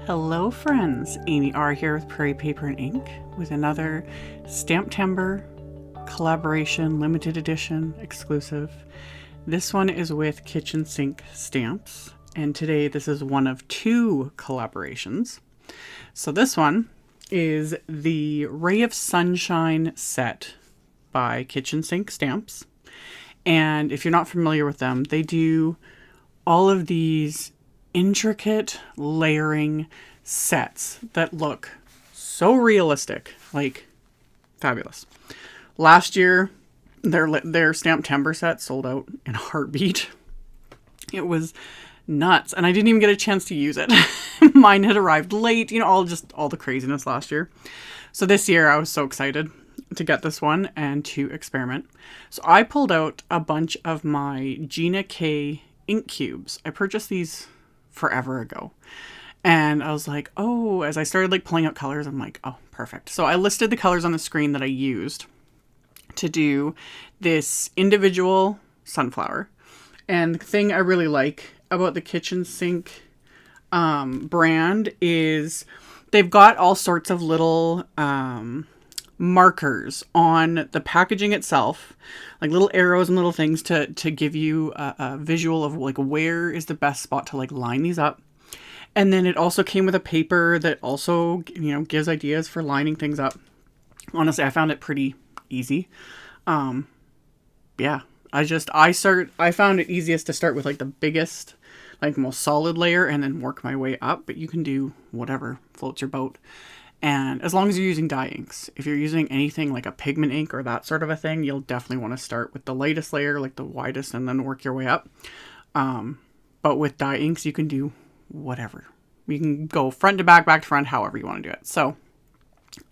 Hello friends, AmyR here with Prairie Paper and Ink with another STAMPtember collaboration limited edition exclusive. This one is with kitchen sink stamps, and today this is one of two collaborations. So this one is the Ray of Sunshine set by Kitchen Sink Stamps, and if you're not familiar with them, they do all of these intricate layering sets that look so realistic, like fabulous. Last year, their STAMPtember set sold out in a heartbeat. It was nuts, and I didn't even get a chance to use it. Mine had arrived late, all the craziness last year. So this year I was so excited to get this one and to experiment. So I pulled out a bunch of my Gina K ink cubes. I purchased these forever ago. And I was like, oh, as I started pulling out colors, I'm like, oh, perfect. So I listed the colors on the screen that I used to do this individual sunflower. And the thing I really like about the Kitchen Sink brand is they've got all sorts of little markers on the packaging itself, like little arrows and little things to give you a visual of where is the best spot to line these up. And then it also came with a paper that also, gives ideas for lining things up. Honestly, I found it pretty easy. Yeah, I found it easiest to start with the biggest, most solid layer and then work my way up, but you can do whatever floats your boat. And as long as you're using dye inks, if you're using anything like a pigment ink or that sort of a thing, you'll definitely want to start with the lightest layer, the widest, and then work your way up. But with dye inks, you can do whatever. You can go front to back to front, however you want to do it. So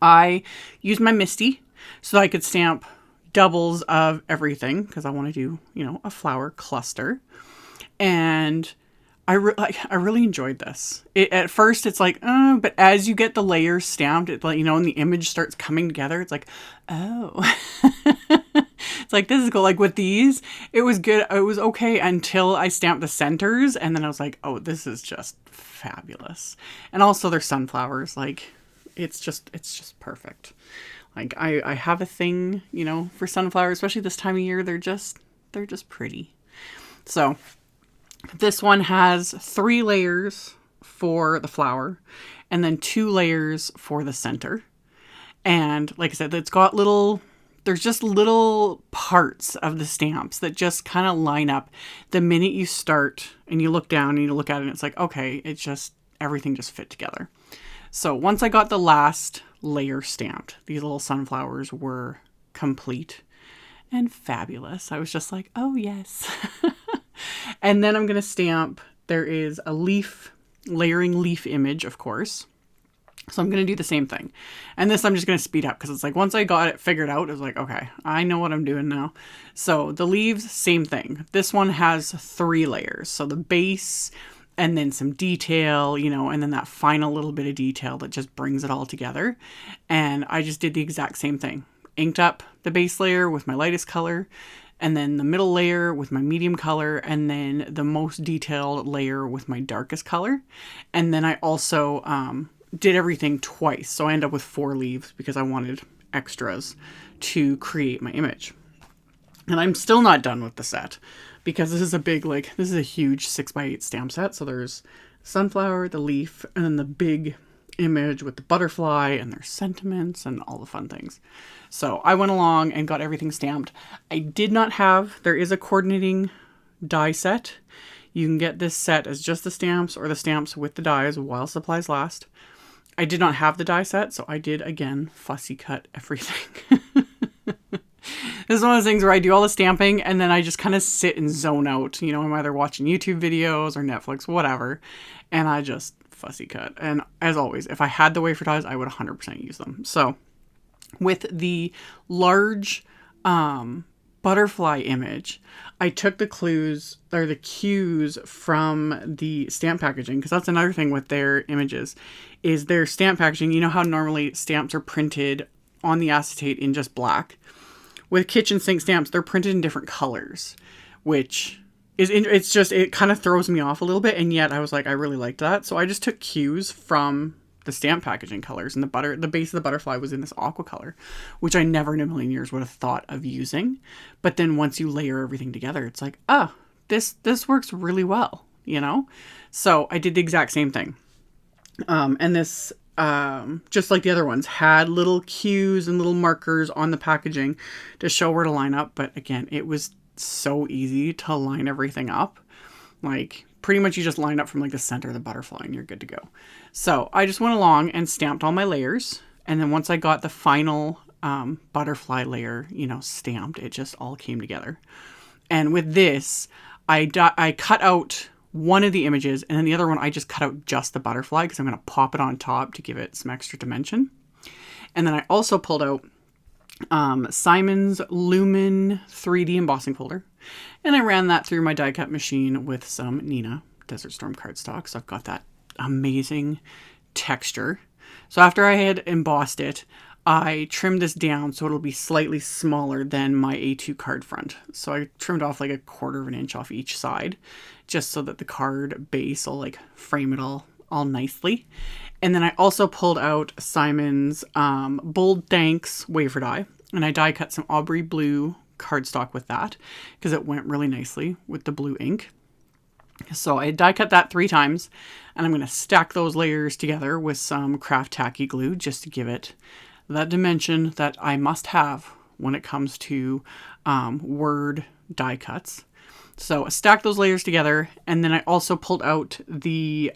I used my MISTI so I could stamp doubles of everything because I want to do, a flower cluster. And I really enjoyed this. At first, it's but as you get the layers stamped, and the image starts coming together, it's oh. It's this is cool. With these, it was good. It was okay until I stamped the centers, and then I was oh, this is just fabulous. And also, they're sunflowers. It's just perfect. I have a thing, for sunflowers, especially this time of year. They're just pretty. So this one has 3 layers for the flower and then 2 layers for the center. And like I said, there's just little parts of the stamps that just kind of line up the minute you start and you look down and you look at it and it's okay, everything just fit together. So once I got the last layer stamped, these little sunflowers were complete and fabulous. I was just oh yes. And then I'm going to stamp, there is a layering leaf image, of course. So I'm going to do the same thing. And this I'm just going to speed up because it's once I got it figured out, it was okay, I know what I'm doing now. So the leaves, same thing. This one has 3 layers. So the base and then some detail, and then that final little bit of detail that just brings it all together. And I just did the exact same thing. Inked up the base layer with my lightest color, and then the middle layer with my medium color, and then the most detailed layer with my darkest color. And then I also did everything twice. So I ended up with 4 leaves because I wanted extras to create my image. And I'm still not done with the set because this is a big, this is a huge 6x8 stamp set. So there's sunflower, the leaf, and then the big image with the butterfly and their sentiments and all the fun things. So I went along and got everything stamped. I did not have, there is a coordinating die set. You can get this set as just the stamps or the stamps with the dies while supplies last. I did not have the die set, so I did again fussy cut everything. This is one of those things where I do all the stamping and then I just kind of sit and zone out. I'm either watching YouTube videos or Netflix, whatever, and I just fussy cut. And as always, if I had the wafer dies, I would 100% use them. So with the large butterfly image, I took the clues or the cues from the stamp packaging, because that's another thing with their images is their stamp packaging. You know how normally stamps are printed on the acetate in just black. With kitchen sink stamps, they're printed in different colors, which it's just, it kind of throws me off a little bit. And yet I was like, I really liked that. So I just took cues from the stamp packaging colors, and the base of the butterfly was in this aqua color, which I never in a million years would have thought of using. But then once you layer everything together, it's like, oh, this works really well, you know? So I did the exact same thing. And this, just like the other ones, had little cues and little markers on the packaging to show where to line up. But again, it was so easy to line everything up. Like, pretty much you just line up from like the center of the butterfly and you're good to go. So I just went along and stamped all my layers. And then once I got the final butterfly layer, you know, stamped, it just all came together. And with this, I cut out one of the images, and then the other one I just cut out just the butterfly because I'm going to pop it on top to give it some extra dimension. And then I also pulled out Simon's Lumen 3D embossing folder, and I ran that through my die cut machine with some Neenah Desert Storm cardstock. So I've got that amazing texture. So after I had embossed it, I trimmed this down so it'll be slightly smaller than my A2 card front. So I trimmed off like 1/4 of an inch off each side, just so that the card base will like frame it all nicely. And then I also pulled out Simon's Bold Thanks wafer die, and I die cut some AUDREY blue cardstock with that because it went really nicely with the blue ink. So I die cut that 3 times, and I'm going to stack those layers together with some craft tacky glue just to give it that dimension that I must have when it comes to word die cuts. So I stacked those layers together, and then I also pulled out the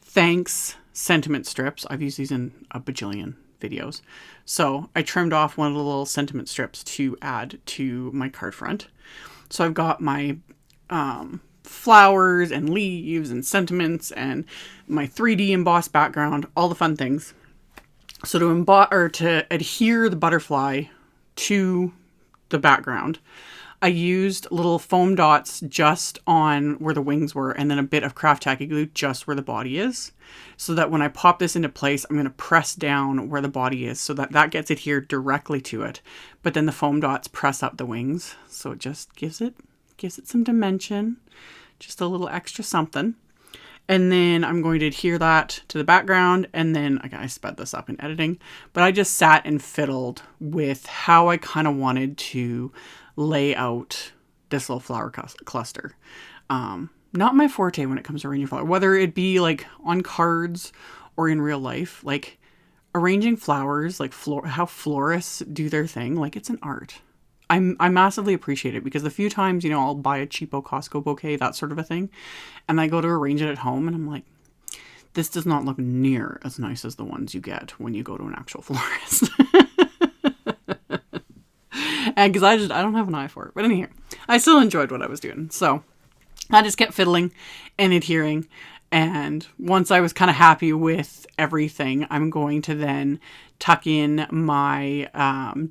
thanks sentiment strips. I've used these in a bajillion videos. So I trimmed off one of the little sentiment strips to add to my card front. So I've got my flowers and leaves and sentiments and my 3D embossed background, all the fun things. So to adhere the butterfly to the background, I used little foam dots just on where the wings were, and then a bit of craft tacky glue just where the body is, so that when I pop this into place, I'm going to press down where the body is so that that gets adhered directly to it. But then the foam dots press up the wings, so it just gives it some dimension, just a little extra something. And then I'm going to adhere that to the background, and then I sped this up in editing, but I just sat and fiddled with how I kind of wanted to lay out this little flower cluster. Not my forte when it comes to arranging flowers, whether it be like on cards or in real life. Like arranging flowers, like how florists do their thing, like it's an art. I massively appreciate it because the few times, you know, I'll buy a cheapo Costco bouquet, that sort of a thing, and I go to arrange it at home and I'm like, this does not look near as nice as the ones you get when you go to an actual florist. And because I don't have an eye for it. But anyhow, I still enjoyed what I was doing. So I just kept fiddling and adhering. And once I was kind of happy with everything, I'm going to then tuck in my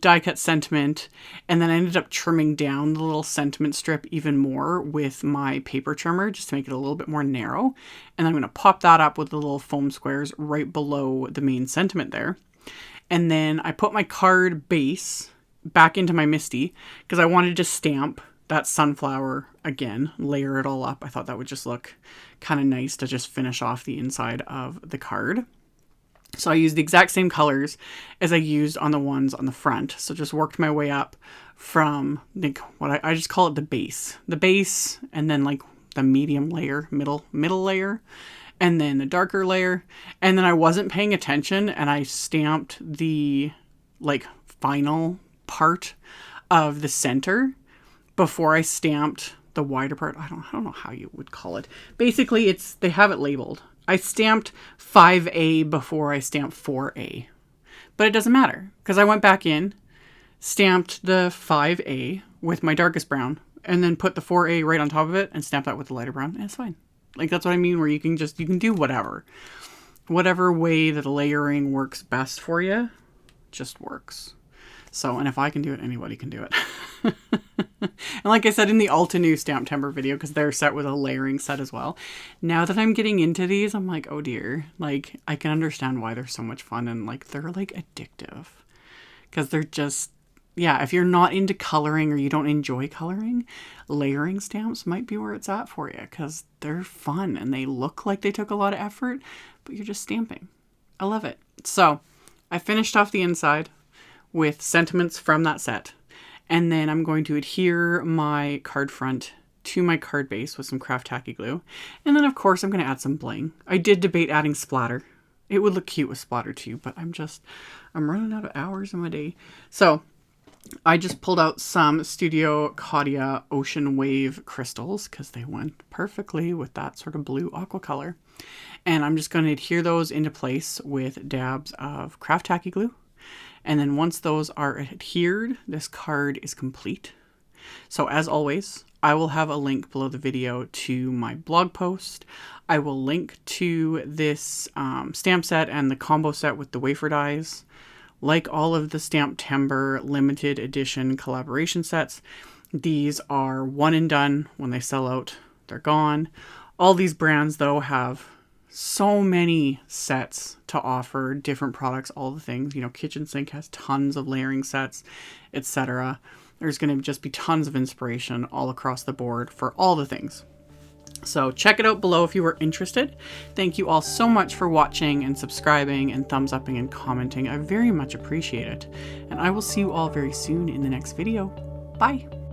die cut sentiment. And then I ended up trimming down the little sentiment strip even more with my paper trimmer just to make it a little bit more narrow. And I'm going to pop that up with the little foam squares right below the main sentiment there. And then I put my card base back into my MISTI because I wanted to stamp that sunflower again, layer it all up. I thought that would just look kind of nice to just finish off the inside of the card. So I used the exact same colors as I used on the ones on the front. So just worked my way up from like what I just call it the base, and then like the medium layer, middle layer, and then the darker layer. And then I wasn't paying attention and I stamped the like final part of the center before I stamped the wider part. I don't know how you would call it. Basically, they have it labeled. I stamped 5A before I stamped 4A. But it doesn't matter because I went back in, stamped the 5A with my darkest brown, and then put the 4A right on top of it and stamped that with the lighter brown. And it's fine. Like that's what I mean, where you can do whatever. Whatever way that the layering works best for you, just works. So, and if I can do it, anybody can do it. And like I said in the Altenew STAMPtember video, because they're set with a layering set as well. Now that I'm getting into these, I'm like, oh dear. Like, I can understand why they're so much fun and like, they're like addictive. Because they're just, yeah, if you're not into coloring or you don't enjoy coloring, layering stamps might be where it's at for you, because they're fun and they look like they took a lot of effort, but you're just stamping. I love it. So I finished off the inside with sentiments from that set. And then I'm going to adhere my card front to my card base with some craft tacky glue. And then of course I'm going to add some bling. I did debate adding splatter. It would look cute with splatter too, but I'm running out of hours in my day. So I just pulled out some Studio Katia Ocean Wave crystals because they went perfectly with that sort of blue aqua color. And I'm just going to adhere those into place with dabs of craft tacky glue. And then once those are adhered, this card is complete. So as always, I will have a link below the video to my blog post. I will link to this stamp set and the combo set with the wafer dies. Like all of the STAMPtember limited edition collaboration sets, these are one and done. When they sell out, they're gone. All these brands though have so many sets to offer, different products, all the things. You know, Kitchen Sink has tons of layering sets, etc. There's going to just be tons of inspiration all across the board for all the things. So check it out below if you are interested. Thank you all so much for watching and subscribing and thumbs upping and commenting. I very much appreciate it. And I will see you all very soon in the next video. Bye.